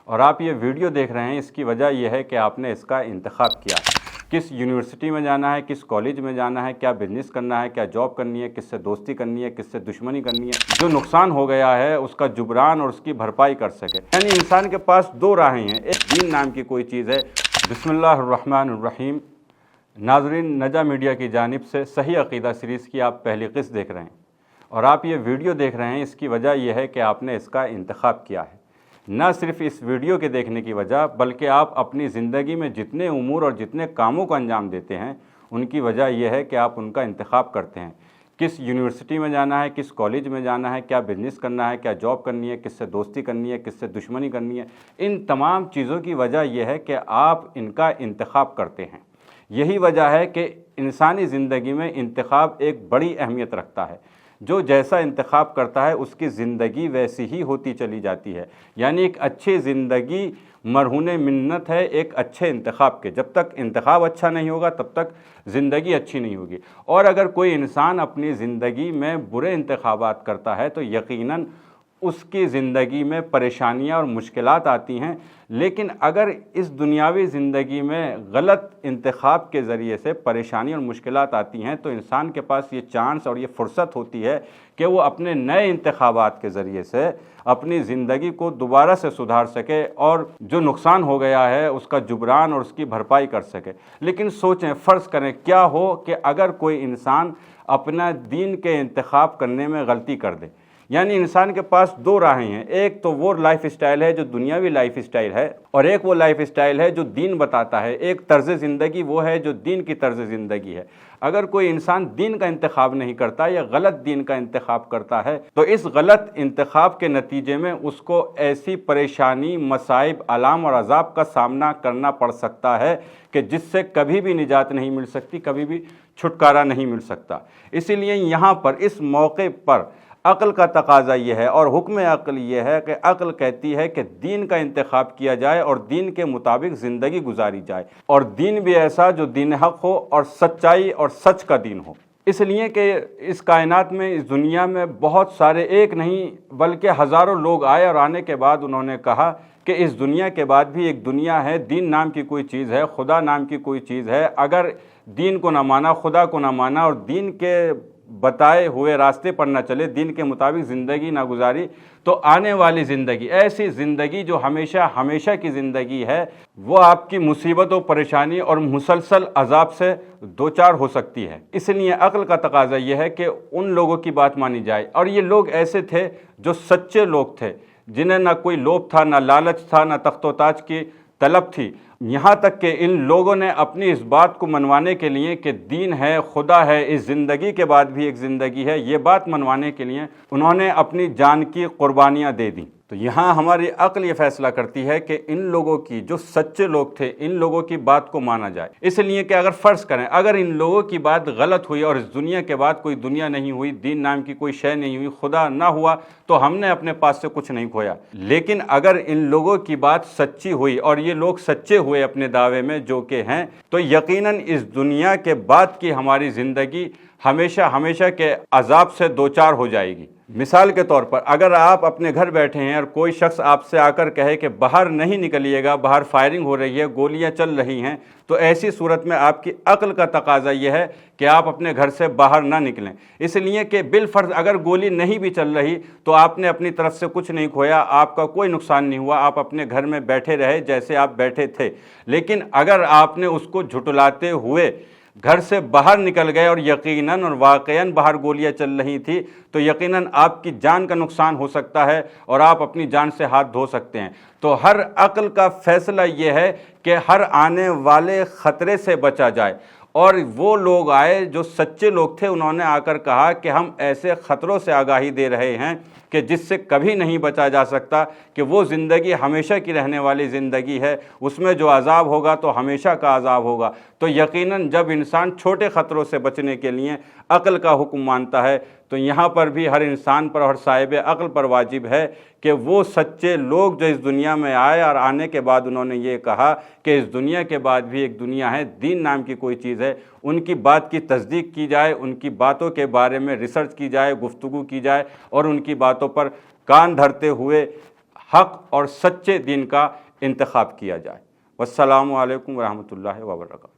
اور آپ یہ ویڈیو دیکھ رہے ہیں، اس کی وجہ یہ ہے کہ آپ نے اس کا انتخاب کیا ہے۔ کس یونیورسٹی میں جانا ہے، کس کالج میں جانا ہے، کیا بزنس کرنا ہے، کیا جاب کرنی ہے، کس سے دوستی کرنی ہے، کس سے دشمنی کرنی ہے۔ جو نقصان ہو گیا ہے اس کا جبران اور اس کی بھرپائی کر سکے، یعنی انسان کے پاس دو راہیں ہیں، ایک دین نام کی کوئی چیز ہے۔ بسم اللہ الرحمن الرحیم۔ ناظرین، نجا میڈیا کی جانب سے صحیح عقیدہ سیریز کی آپ پہلی قسط دیکھ رہے ہیں، اور آپ یہ ویڈیو دیکھ رہے ہیں، اس کی وجہ یہ ہے کہ آپ نے اس کا انتخاب کیا ہے۔ نہ صرف اس ویڈیو کے دیکھنے کی وجہ، بلکہ آپ اپنی زندگی میں جتنے امور اور جتنے کاموں کو انجام دیتے ہیں ان کی وجہ یہ ہے کہ آپ ان کا انتخاب کرتے ہیں۔ کس یونیورسٹی میں جانا ہے، کس کالج میں جانا ہے، کیا بزنس کرنا ہے، کیا جاب کرنی ہے، کس سے دوستی کرنی ہے، کس سے دشمنی کرنی ہے، ان تمام چیزوں کی وجہ یہ ہے کہ آپ ان کا انتخاب کرتے ہیں۔ یہی وجہ ہے کہ انسانی زندگی میں انتخاب ایک بڑی اہمیت رکھتا ہے۔ جو جیسا انتخاب کرتا ہے اس کی زندگی ویسی ہی ہوتی چلی جاتی ہے، یعنی ایک اچھی زندگی مرہون منت ہے ایک اچھے انتخاب کے۔ جب تک انتخاب اچھا نہیں ہوگا تب تک زندگی اچھی نہیں ہوگی، اور اگر کوئی انسان اپنی زندگی میں برے انتخابات کرتا ہے تو یقیناً اس کی زندگی میں پریشانیاں اور مشکلات آتی ہیں۔ لیکن اگر اس دنیاوی زندگی میں غلط انتخاب کے ذریعے سے پریشانی اور مشکلات آتی ہیں تو انسان کے پاس یہ چانس اور یہ فرصت ہوتی ہے کہ وہ اپنے نئے انتخابات کے ذریعے سے اپنی زندگی کو دوبارہ سے سدھار سکے اور جو نقصان ہو گیا ہے اس کا جبران اور اس کی بھرپائی کر سکے۔ لیکن سوچیں، فرض کریں کیا ہو کہ اگر کوئی انسان اپنا دین کے انتخاب کرنے میں غلطی کر دے، یعنی انسان کے پاس دو راہیں ہیں، ایک تو وہ لائف اسٹائل ہے جو دنیاوی لائف اسٹائل ہے، اور ایک وہ لائف اسٹائل ہے جو دین بتاتا ہے، ایک طرز زندگی وہ ہے جو دین کی طرز زندگی ہے۔ اگر کوئی انسان دین کا انتخاب نہیں کرتا یا غلط دین کا انتخاب کرتا ہے تو اس غلط انتخاب کے نتیجے میں اس کو ایسی پریشانی، مصائب، آلام اور عذاب کا سامنا کرنا پڑ سکتا ہے کہ جس سے کبھی بھی نجات نہیں مل سکتی، کبھی بھی چھٹکارا نہیں مل سکتا۔ اسی لیے یہاں پر اس موقع پر عقل کا تقاضا یہ ہے اور حکم عقل یہ ہے کہ عقل کہتی ہے کہ دین کا انتخاب کیا جائے اور دین کے مطابق زندگی گزاری جائے، اور دین بھی ایسا جو دین حق ہو اور سچائی اور سچ کا دین ہو۔ اس لیے کہ اس کائنات میں، اس دنیا میں بہت سارے، ایک نہیں بلکہ ہزاروں لوگ آئے، اور آنے کے بعد انہوں نے کہا کہ اس دنیا کے بعد بھی ایک دنیا ہے، دین نام کی کوئی چیز ہے، خدا نام کی کوئی چیز ہے۔ اگر دین کو نہ مانا، خدا کو نہ مانا اور دین کے بتائے ہوئے راستے پر نہ چلے، دین کے مطابق زندگی نہ گزاری، تو آنے والی زندگی، ایسی زندگی جو ہمیشہ ہمیشہ کی زندگی ہے، وہ آپ کی مصیبت و پریشانی اور مسلسل عذاب سے دوچار ہو سکتی ہے۔ اس لیے عقل کا تقاضا یہ ہے کہ ان لوگوں کی بات مانی جائے، اور یہ لوگ ایسے تھے جو سچے لوگ تھے، جنہیں نہ کوئی لوبھ تھا، نہ لالچ تھا، نہ تخت و تاج کی طلب تھی۔ یہاں تک کہ ان لوگوں نے اپنی اس بات کو منوانے کے لیے کہ دین ہے، خدا ہے، اس زندگی کے بعد بھی ایک زندگی ہے، یہ بات منوانے کے لیے انہوں نے اپنی جان کی قربانیاں دے دیں۔ تو یہاں ہماری عقل یہ فیصلہ کرتی ہے کہ ان لوگوں کی، جو سچے لوگ تھے، ان لوگوں کی بات کو مانا جائے۔ اس لیے کہ اگر فرض کریں اگر ان لوگوں کی بات غلط ہوئی اور اس دنیا کے بعد کوئی دنیا نہیں ہوئی، دین نام کی کوئی شے نہیں ہوئی، خدا نہ ہوا، تو ہم نے اپنے پاس سے کچھ نہیں کھویا۔ لیکن اگر ان لوگوں کی بات سچی ہوئی اور یہ لوگ سچے ہوئے اپنے دعوے میں جو کہ ہیں، تو یقیناً اس دنیا کے بعد کی ہماری زندگی ہمیشہ ہمیشہ کے عذاب سے دوچار ہو جائے گی۔ مثال کے طور پر اگر آپ اپنے گھر بیٹھے ہیں اور کوئی شخص آپ سے آ کر کہے کہ باہر نہیں نکلیے گا، باہر فائرنگ ہو رہی ہے، گولیاں چل رہی ہیں، تو ایسی صورت میں آپ کی عقل کا تقاضا یہ ہے کہ آپ اپنے گھر سے باہر نہ نکلیں، اس لیے کہ بالفرض اگر گولی نہیں بھی چل رہی تو آپ نے اپنی طرف سے کچھ نہیں کھویا، آپ کا کوئی نقصان نہیں ہوا، آپ اپنے گھر میں بیٹھے رہے جیسے آپ بیٹھے تھے۔ لیکن اگر آپ نے اس کو جھٹلاتے ہوئے گھر سے باہر نکل گئے اور یقیناً اور واقعاً باہر گولیاں چل رہی تھی، تو یقیناً آپ کی جان کا نقصان ہو سکتا ہے اور آپ اپنی جان سے ہاتھ دھو سکتے ہیں۔ تو ہر عقل کا فیصلہ یہ ہے کہ ہر آنے والے خطرے سے بچا جائے، اور وہ لوگ آئے جو سچے لوگ تھے، انہوں نے آ کر کہا کہ ہم ایسے خطروں سے آگاہی دے رہے ہیں کہ جس سے کبھی نہیں بچا جا سکتا، کہ وہ زندگی ہمیشہ کی رہنے والی زندگی ہے، اس میں جو عذاب ہوگا تو ہمیشہ کا عذاب ہوگا۔ تو یقیناً جب انسان چھوٹے خطروں سے بچنے کے لیے عقل کا حکم مانتا ہے تو یہاں پر بھی ہر انسان پر اور صاحب عقل پر واجب ہے کہ وہ سچے لوگ جو اس دنیا میں آئے اور آنے کے بعد انہوں نے یہ کہا کہ اس دنیا کے بعد بھی ایک دنیا ہے، دین نام کی کوئی چیز ہے، ان کی بات کی تصدیق کی جائے، ان کی باتوں کے بارے میں ریسرچ کی جائے، گفتگو کی جائے، اور ان کی باتوں پر کان دھرتے ہوئے حق اور سچے دین کا انتخاب کیا جائے۔ والسلام علیکم ورحمۃ اللہ وبرکاتہ۔